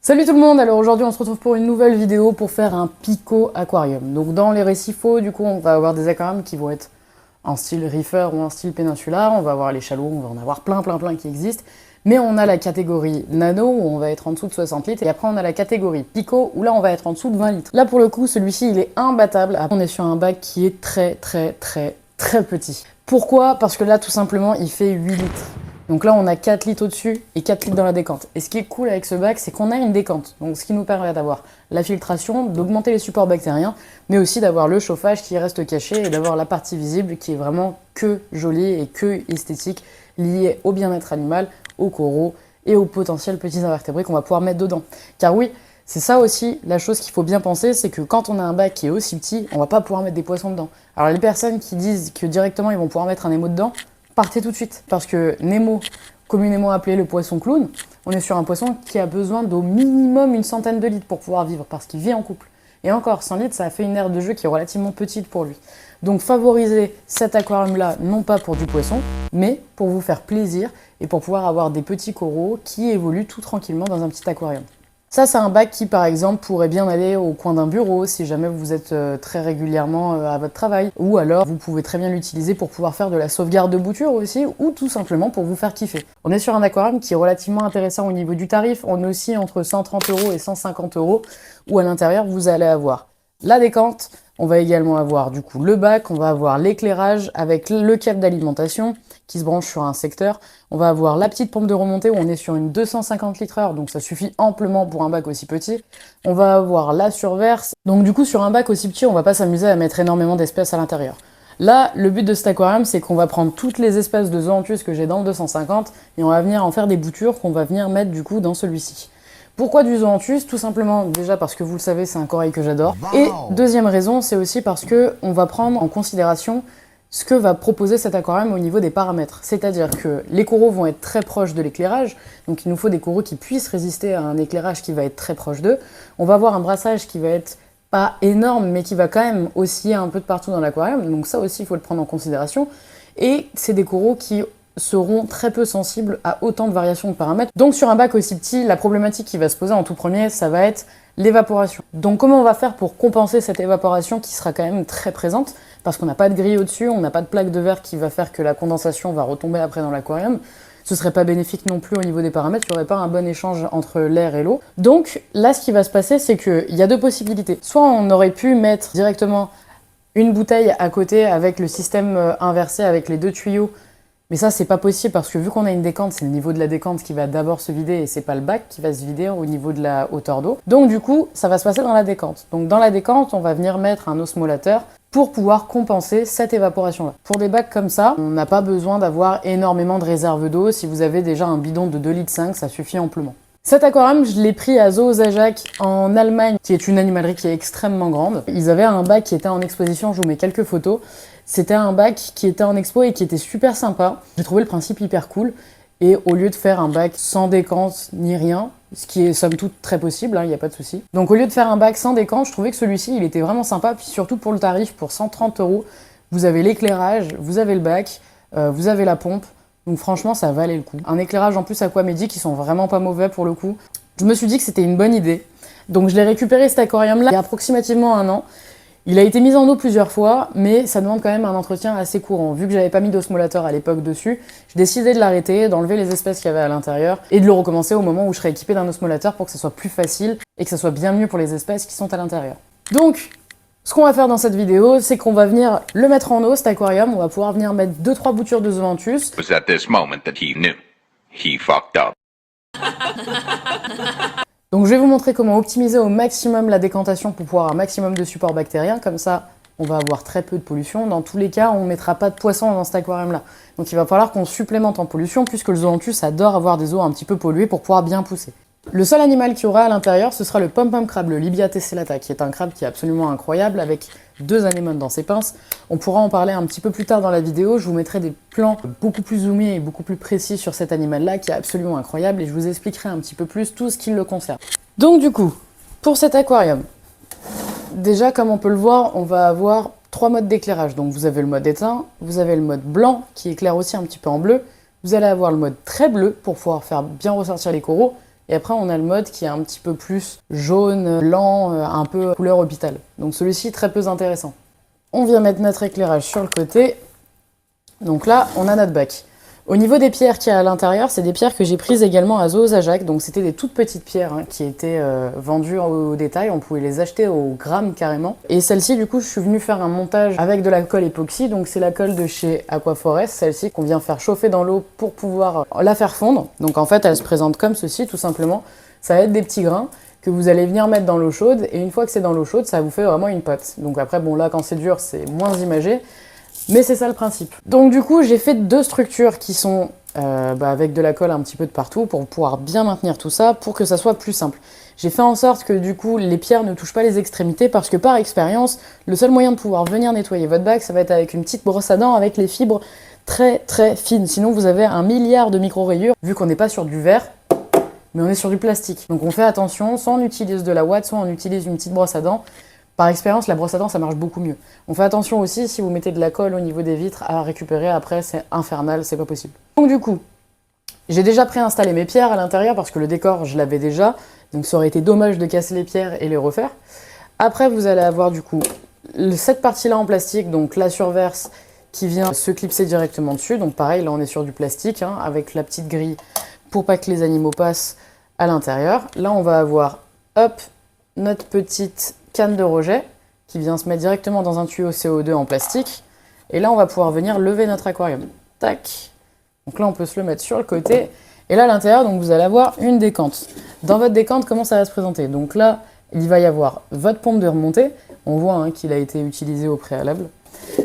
Salut tout le monde, alors aujourd'hui on se retrouve pour une nouvelle vidéo pour faire un Pico aquarium. Donc dans les récifaux, du coup on va avoir des aquariums qui vont être en style reefer ou en style péninsulaire, on va avoir les chalots, on va en avoir plein qui existent. Mais on a la catégorie nano où on va être en dessous de 60 litres et après on a la catégorie Pico où là on va être en dessous de 20 litres. Là pour le coup celui-ci il est imbattable, après, on est sur un bac qui est très petit. Pourquoi? Parce que là tout simplement il fait 8 litres. Donc là, on a 4 litres au-dessus et 4 litres dans la décante. Et ce qui est cool avec ce bac, c'est qu'on a une décante. Donc ce qui nous permet d'avoir la filtration, d'augmenter les supports bactériens, mais aussi d'avoir le chauffage qui reste caché et d'avoir la partie visible qui est vraiment que jolie et que esthétique, liée au bien-être animal, aux coraux et aux potentiels petits invertébrés qu'on va pouvoir mettre dedans. Car oui, c'est ça aussi la chose qu'il faut bien penser, c'est que quand on a un bac qui est aussi petit, on va pas pouvoir mettre des poissons dedans. Alors les personnes qui disent que directement ils vont pouvoir mettre un Nemo dedans, partez tout de suite, parce que Nemo, communément appelé le poisson clown, on est sur un poisson qui a besoin d'au minimum une centaine de litres pour pouvoir vivre, parce qu'il vit en couple. Et encore, 100 litres, ça fait une aire de jeu qui est relativement petite pour lui. Donc favorisez cet aquarium-là, non pas pour du poisson, mais pour vous faire plaisir et pour pouvoir avoir des petits coraux qui évoluent tout tranquillement dans un petit aquarium. Ça, c'est un bac qui, par exemple, pourrait bien aller au coin d'un bureau si jamais vous êtes très régulièrement à votre travail. Ou alors, vous pouvez très bien l'utiliser pour pouvoir faire de la sauvegarde de bouture aussi, ou tout simplement pour vous faire kiffer. On est sur un aquarium qui est relativement intéressant au niveau du tarif. On est aussi entre 130 € et 150 €, où à l'intérieur, vous allez avoir la décante. On va également avoir du coup le bac, on va avoir l'éclairage avec le câble d'alimentation qui se branche sur un secteur. On va avoir la petite pompe de remontée où on est sur une 250 litres/heure, donc ça suffit amplement pour un bac aussi petit. On va avoir la surverse. Donc du coup sur un bac aussi petit, on va pas s'amuser à mettre énormément d'espèces à l'intérieur. Là, le but de cet aquarium, c'est qu'on va prendre toutes les espèces de zoanthus que j'ai dans le 250 et on va venir en faire des boutures qu'on va venir mettre du coup dans celui-ci. Pourquoi du zoanthus? Tout simplement, déjà parce que vous le savez, c'est un corail que j'adore. Et deuxième raison, c'est aussi parce que on va prendre en considération ce que va proposer cet aquarium au niveau des paramètres. C'est-à-dire que les coraux vont être très proches de l'éclairage, donc il nous faut des coraux qui puissent résister à un éclairage qui va être très proche d'eux. On va avoir un brassage qui va être pas énorme, mais qui va quand même osciller un peu de partout dans l'aquarium, donc ça aussi, il faut le prendre en considération. Et c'est des coraux qui seront très peu sensibles à autant de variations de paramètres. Donc sur un bac aussi petit, la problématique qui va se poser en tout premier, ça va être l'évaporation. Donc comment on va faire pour compenser cette évaporation qui sera quand même très présente, parce qu'on n'a pas de grille au-dessus, on n'a pas de plaque de verre qui va faire que la condensation va retomber après dans l'aquarium. Ce serait pas bénéfique non plus au niveau des paramètres, il n'y aurait pas un bon échange entre l'air et l'eau. Donc là, ce qui va se passer, c'est qu'il y a deux possibilités. Soit on aurait pu mettre directement une bouteille à côté avec le système inversé, avec les deux tuyaux. Mais ça, c'est pas possible parce que vu qu'on a une décante, c'est le niveau de la décante qui va d'abord se vider et c'est pas le bac qui va se vider au niveau de la hauteur d'eau. Donc du coup, ça va se passer dans la décante. Donc dans la décante, on va venir mettre un osmolateur pour pouvoir compenser cette évaporation-là. Pour des bacs comme ça, on n'a pas besoin d'avoir énormément de réserve d'eau. Si vous avez déjà un bidon de 2,5 litres, ça suffit amplement. Cet aquarium, je l'ai pris à Zoo Zajac en Allemagne, qui est une animalerie qui est extrêmement grande. Ils avaient un bac qui était en exposition, je vous mets quelques photos. C'était un bac qui était en expo et qui était super sympa. J'ai trouvé le principe hyper cool. Et au lieu de faire un bac sans décante ni rien, ce qui est somme toute très possible, il n'y a pas de souci. Donc au lieu de faire un bac sans décante, je trouvais que celui-ci, il était vraiment sympa. Puis surtout pour le tarif, pour 130 €, vous avez l'éclairage, vous avez le bac, vous avez la pompe. Donc franchement, ça valait le coup. Un éclairage en plus aquamédic qui sont vraiment pas mauvais pour le coup. Je me suis dit que c'était une bonne idée. Donc je l'ai récupéré cet aquarium-là il y a approximativement 1 an. Il a été mis en eau plusieurs fois, mais ça demande quand même un entretien assez courant. Vu que j'avais pas mis d'osmolateur à l'époque dessus, j'ai décidé de l'arrêter, d'enlever les espèces qu'il y avait à l'intérieur et de le recommencer au moment où je serai équipé d'un osmolateur pour que ça soit plus facile et que ça soit bien mieux pour les espèces qui sont à l'intérieur. Donc, ce qu'on va faire dans cette vidéo, c'est qu'on va venir le mettre en eau, cet aquarium. On va pouvoir venir mettre 2-3 boutures de zoanthus. It was at this moment that he knew. He fucked up. Donc je vais vous montrer comment optimiser au maximum la décantation pour pouvoir un maximum de support bactérien. Comme ça, on va avoir très peu de pollution. Dans tous les cas, on ne mettra pas de poissons dans cet aquarium-là. Donc il va falloir qu'on supplémente en pollution puisque le zoanthus adore avoir des eaux un petit peu polluées pour pouvoir bien pousser. Le seul animal qu'il y aura à l'intérieur, ce sera le pom-pom crabe, le Libia tessellata, qui est un crabe qui est absolument incroyable, avec 2 anémones dans ses pinces. On pourra en parler un petit peu plus tard dans la vidéo, je vous mettrai des plans beaucoup plus zoomés et beaucoup plus précis sur cet animal-là, qui est absolument incroyable, et je vous expliquerai un petit peu plus tout ce qui le concerne. Donc du coup, pour cet aquarium, déjà comme on peut le voir, on va avoir 3 modes d'éclairage. Donc vous avez le mode éteint, vous avez le mode blanc, qui éclaire aussi un petit peu en bleu, vous allez avoir le mode très bleu, pour pouvoir faire bien ressortir les coraux, Et après, on a le mode qui est un petit peu plus jaune, blanc, un peu couleur hôpital. Donc celui-ci, très peu intéressant. On vient mettre notre éclairage sur le côté. Donc là, on a notre bac. Au niveau des pierres qu'il y a à l'intérieur, c'est des pierres que j'ai prises également à Zoos Ajax. Donc c'était des toutes petites pierres qui étaient vendues au détail. On pouvait les acheter au gramme carrément. Et celle-ci, du coup, je suis venue faire un montage avec de la colle époxy. Donc c'est la colle de chez Aquaforest, celle-ci qu'on vient faire chauffer dans l'eau pour pouvoir la faire fondre. Donc en fait, elle se présente comme ceci, tout simplement. Ça va être des petits grains que vous allez venir mettre dans l'eau chaude. Et une fois que c'est dans l'eau chaude, ça vous fait vraiment une pâte. Donc après, bon là, quand c'est dur, c'est moins imagé. Mais c'est ça le principe. Donc du coup, j'ai fait 2 structures qui sont avec de la colle un petit peu de partout pour pouvoir bien maintenir tout ça, pour que ça soit plus simple. J'ai fait en sorte que du coup, les pierres ne touchent pas les extrémités parce que par expérience, le seul moyen de pouvoir venir nettoyer votre bac, ça va être avec une petite brosse à dents avec les fibres très très fines. Sinon, vous avez 1 milliard de micro-rayures, vu qu'on n'est pas sur du verre, mais on est sur du plastique. Donc on fait attention, soit on utilise de la ouate, soit on utilise une petite brosse à dents. Par expérience, la brosse à dents, ça marche beaucoup mieux. On fait attention aussi, si vous mettez de la colle au niveau des vitres, à récupérer après, c'est infernal, c'est pas possible. Donc du coup, j'ai déjà préinstallé mes pierres à l'intérieur parce que le décor, je l'avais déjà. Donc ça aurait été dommage de casser les pierres et les refaire. Après, vous allez avoir du coup cette partie-là en plastique, donc la surverse qui vient se clipser directement dessus. Donc pareil, là on est sur du plastique, avec la petite grille pour pas que les animaux passent à l'intérieur. Là, on va avoir, hop, notre petite canne de rejet qui vient se mettre directement dans un tuyau CO2 en plastique. Et là, on va pouvoir venir lever notre aquarium. Tac. Donc là, on peut se le mettre sur le côté. Et là, à l'intérieur, donc vous allez avoir une décante. Dans votre décante, comment ça va se présenter? Donc là, il va y avoir votre pompe de remontée. On voit qu'il a été utilisé au préalable.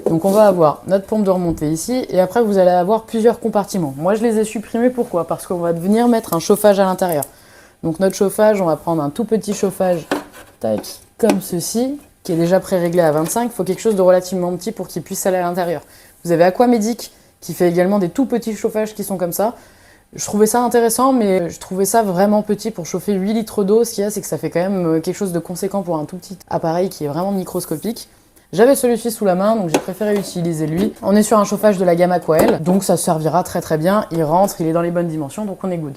Donc on va avoir notre pompe de remontée ici. Et après, vous allez avoir plusieurs compartiments. Moi, je les ai supprimés. Pourquoi? Parce qu'on va venir mettre un chauffage à l'intérieur. Donc notre chauffage, on va prendre un tout petit chauffage. Tac. Comme ceci, qui est déjà pré-réglé à 25, il faut quelque chose de relativement petit pour qu'il puisse aller à l'intérieur. Vous avez Aquamedic qui fait également des tout petits chauffages qui sont comme ça. Je trouvais ça intéressant, mais je trouvais ça vraiment petit pour chauffer 8 litres d'eau. Ce qu'il y a, c'est que ça fait quand même quelque chose de conséquent pour un tout petit appareil qui est vraiment microscopique. J'avais celui-ci sous la main, donc j'ai préféré utiliser lui. On est sur un chauffage de la gamme Aquael, donc ça servira très très bien. Il rentre, il est dans les bonnes dimensions, donc on est good.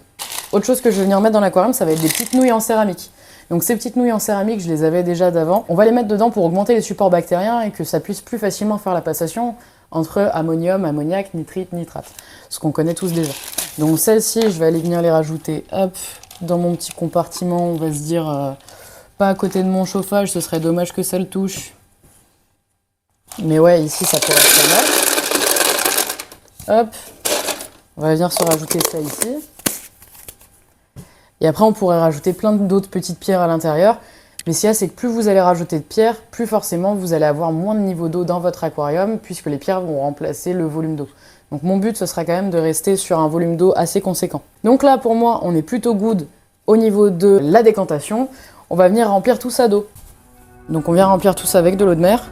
Autre chose que je vais venir mettre dans l'aquarium, ça va être des petites nouilles en céramique. Donc ces petites nouilles en céramique, je les avais déjà d'avant. On va les mettre dedans pour augmenter les supports bactériens et que ça puisse plus facilement faire la passation entre ammonium, ammoniac, nitrite, nitrate. Ce qu'on connaît tous déjà. Donc celles-ci, je vais aller venir les rajouter, hop, dans mon petit compartiment. On va se dire, pas à côté de mon chauffage, ce serait dommage que ça le touche. Mais ouais, ici, ça pourrait être pas mal. Hop, on va venir se rajouter ça ici. Et après, on pourrait rajouter plein d'autres petites pierres à l'intérieur. Mais ce qu'il y a, c'est que plus vous allez rajouter de pierres, plus forcément vous allez avoir moins de niveau d'eau dans votre aquarium, puisque les pierres vont remplacer le volume d'eau. Donc mon but, ce sera quand même de rester sur un volume d'eau assez conséquent. Donc là, pour moi, on est plutôt good au niveau de la décantation. On va venir remplir tout ça d'eau. Donc on vient remplir tout ça avec de l'eau de mer.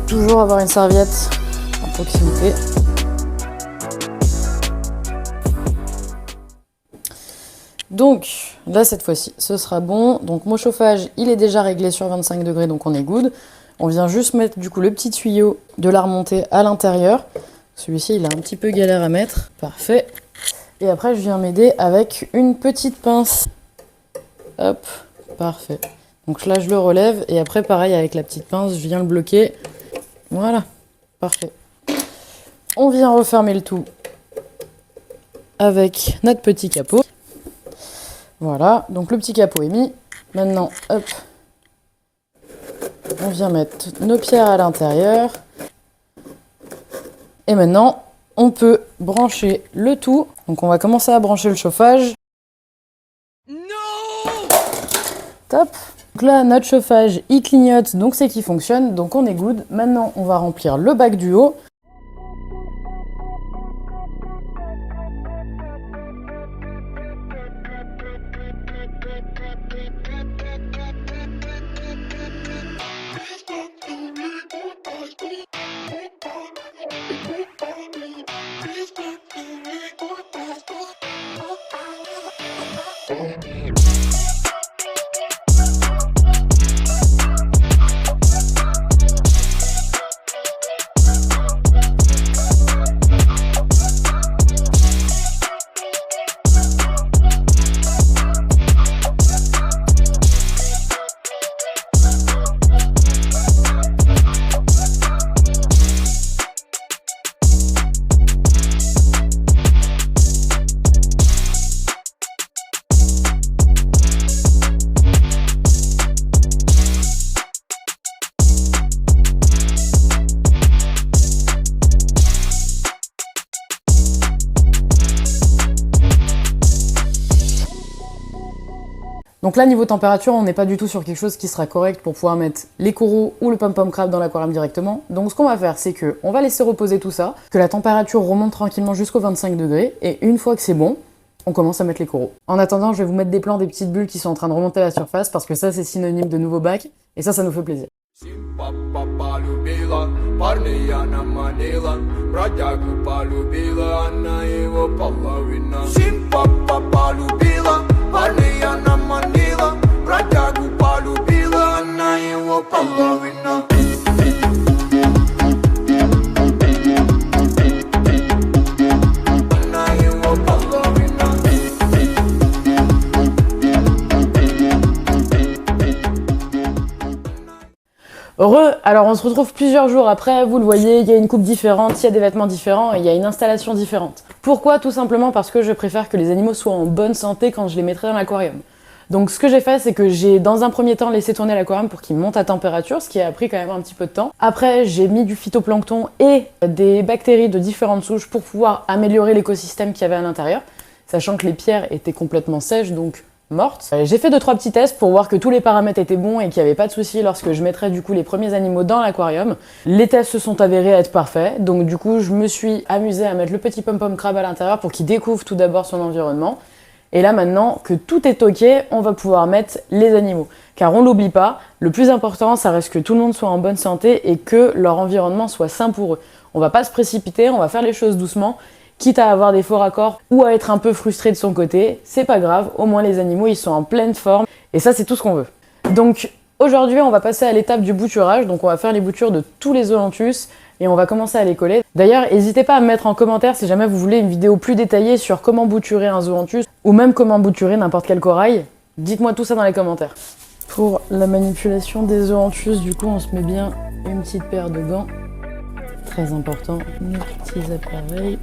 Toujours avoir une serviette à proximité. Donc là cette fois-ci ce sera bon. Donc mon chauffage il est déjà réglé sur 25 degrés donc on est good. On vient juste mettre du coup le petit tuyau de la remontée à l'intérieur. Celui-ci il a un petit peu galère à mettre. Parfait. Et après je viens m'aider avec une petite pince. Hop, parfait. Donc là je le relève et après pareil avec la petite pince je viens le bloquer. Voilà, parfait. On vient refermer le tout avec notre petit capot. Voilà, donc le petit capot est mis. Maintenant, hop, on vient mettre nos pierres à l'intérieur. Et maintenant, on peut brancher le tout. Donc on va commencer à brancher le chauffage. Non! Top! Donc là, notre chauffage, il clignote, donc c'est qu'il fonctionne, donc on est good. Maintenant, on va remplir le bac du haut. Donc là, niveau température, on n'est pas du tout sur quelque chose qui sera correct pour pouvoir mettre les coraux ou le pom-pom crab dans l'aquarium directement. Donc ce qu'on va faire, c'est que on va laisser reposer tout ça, que la température remonte tranquillement jusqu'aux 25 degrés, et une fois que c'est bon, on commence à mettre les coraux. En attendant, je vais vous mettre des plans des petites bulles qui sont en train de remonter à la surface, parce que ça, c'est synonyme de nouveau bac, et ça nous fait plaisir. Heureux, alors on se retrouve plusieurs jours après, vous le voyez, il y a une coupe différente, il y a des vêtements différents et il y a une installation différente. Pourquoi? Tout simplement parce que je préfère que les animaux soient en bonne santé quand je les mettrai dans l'aquarium. Donc ce que j'ai fait, c'est que j'ai dans un premier temps laissé tourner l'aquarium pour qu'il monte à température, ce qui a pris quand même un petit peu de temps. Après, j'ai mis du phytoplancton et des bactéries de différentes souches pour pouvoir améliorer l'écosystème qu'il y avait à l'intérieur, sachant que les pierres étaient complètement sèches, donc mortes. J'ai fait 2-3 petits tests pour voir que tous les paramètres étaient bons et qu'il n'y avait pas de soucis lorsque je mettrais du coup les premiers animaux dans l'aquarium. Les tests se sont avérés être parfaits, donc du coup je me suis amusée à mettre le petit pom-pom crabe à l'intérieur pour qu'il découvre tout d'abord son environnement. Et là maintenant que tout est ok, on va pouvoir mettre les animaux. Car on l'oublie pas, le plus important ça reste que tout le monde soit en bonne santé et que leur environnement soit sain pour eux. On va pas se précipiter, on va faire les choses doucement, quitte à avoir des faux raccords ou à être un peu frustré de son côté, c'est pas grave, au moins les animaux ils sont en pleine forme et ça c'est tout ce qu'on veut. Donc aujourd'hui on va passer à l'étape du bouturage, donc on va faire les boutures de tous les zoolanthus et on va commencer à les coller. D'ailleurs n'hésitez pas à me mettre en commentaire si jamais vous voulez une vidéo plus détaillée sur comment bouturer un zoolanthus ou même comment bouturer n'importe quel corail, dites-moi tout ça dans les commentaires. Pour la manipulation des zoolanthus, du coup on se met bien une petite paire de gants, très important, nos petits appareils.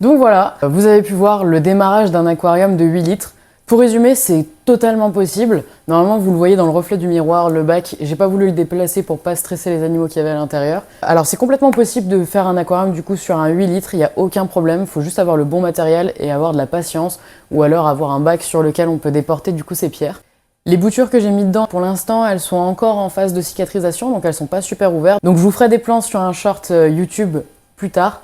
Donc voilà, vous avez pu voir le démarrage d'un aquarium de 8 litres. Pour résumer, c'est totalement possible. Normalement, vous le voyez dans le reflet du miroir, le bac, j'ai pas voulu le déplacer pour pas stresser les animaux qu'il y avait à l'intérieur. Alors c'est complètement possible de faire un aquarium du coup sur un 8 litres, il n'y a aucun problème, il faut juste avoir le bon matériel et avoir de la patience, ou alors avoir un bac sur lequel on peut déporter du coup ces pierres. Les boutures que j'ai mis dedans, pour l'instant, elles sont encore en phase de cicatrisation, donc elles sont pas super ouvertes. Donc je vous ferai des plans sur un short YouTube plus tard,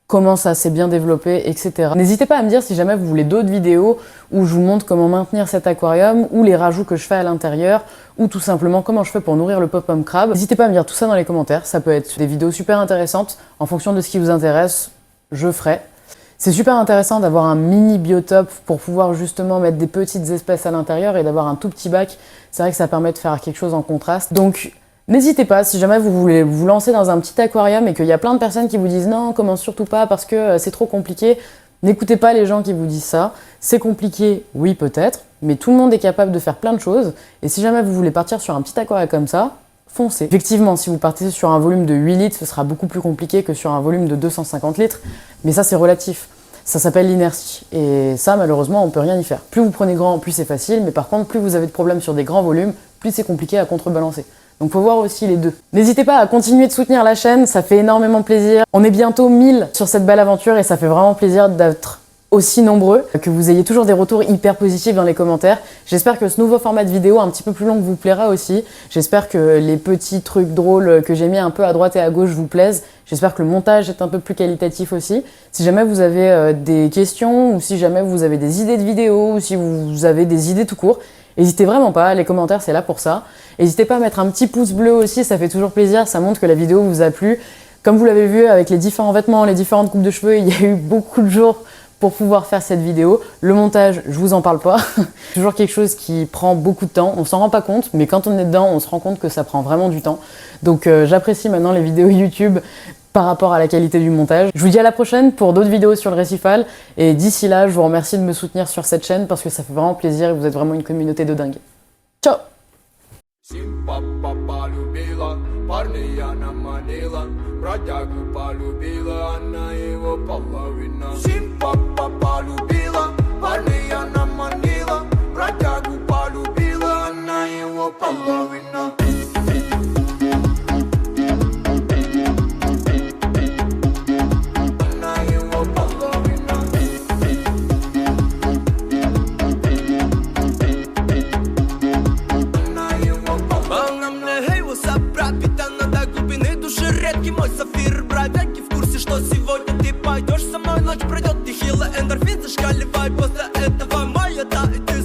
comment ça s'est bien développé, etc. N'hésitez pas à me dire si jamais vous voulez d'autres vidéos où je vous montre comment maintenir cet aquarium, ou les rajouts que je fais à l'intérieur, ou tout simplement comment je fais pour nourrir le pop-up crabe. N'hésitez pas à me dire tout ça dans les commentaires, ça peut être des vidéos super intéressantes. En fonction de ce qui vous intéresse, je ferai. C'est super intéressant d'avoir un mini biotope pour pouvoir justement mettre des petites espèces à l'intérieur et d'avoir un tout petit bac. C'est vrai que ça permet de faire quelque chose en contraste. Donc n'hésitez pas, si jamais vous voulez vous lancer dans un petit aquarium et qu'il y a plein de personnes qui vous disent non, commence surtout pas parce que c'est trop compliqué, n'écoutez pas les gens qui vous disent ça. C'est compliqué, oui peut-être, mais tout le monde est capable de faire plein de choses. Et si jamais vous voulez partir sur un petit aquarium comme ça, foncez. Effectivement, si vous partez sur un volume de 8 litres, ce sera beaucoup plus compliqué que sur un volume de 250 litres, mais ça c'est relatif. Ça s'appelle l'inertie, et ça malheureusement on peut rien y faire. Plus vous prenez grand, plus c'est facile, mais par contre plus vous avez de problèmes sur des grands volumes, plus c'est compliqué à contrebalancer. Donc faut voir aussi les deux. N'hésitez pas à continuer de soutenir la chaîne, ça fait énormément plaisir. On est bientôt 1000 sur cette belle aventure et ça fait vraiment plaisir d'être aussi nombreux, que vous ayez toujours des retours hyper positifs dans les commentaires. J'espère que ce nouveau format de vidéo un petit peu plus long vous plaira aussi. J'espère que les petits trucs drôles que j'ai mis un peu à droite et à gauche vous plaisent. J'espère que le montage est un peu plus qualitatif aussi. Si jamais vous avez des questions, ou si jamais vous avez des idées de vidéos, ou si vous avez des idées tout court, n'hésitez vraiment pas, les commentaires c'est là pour ça. N'hésitez pas à mettre un petit pouce bleu aussi, ça fait toujours plaisir, ça montre que la vidéo vous a plu. Comme vous l'avez vu avec les différents vêtements, les différentes coupes de cheveux, il y a eu beaucoup de jours pour pouvoir faire cette vidéo. Le montage, je vous en parle pas. C'est toujours quelque chose qui prend beaucoup de temps, on s'en rend pas compte, mais quand on est dedans, on se rend compte que ça prend vraiment du temps. Donc j'apprécie maintenant les vidéos YouTube par rapport à la qualité du montage. Je vous dis à la prochaine pour d'autres vidéos sur le récifal, et d'ici là, je vous remercie de me soutenir sur cette chaîne parce que ça fait vraiment plaisir et vous êtes vraiment une communauté de dingue. Ciao! Мой сафир, бродяги в курсе, что сегодня ты пойдешь со мной, ночь пройдет, нехило, эндорфин зашкаливай. После этого моя, да, и ты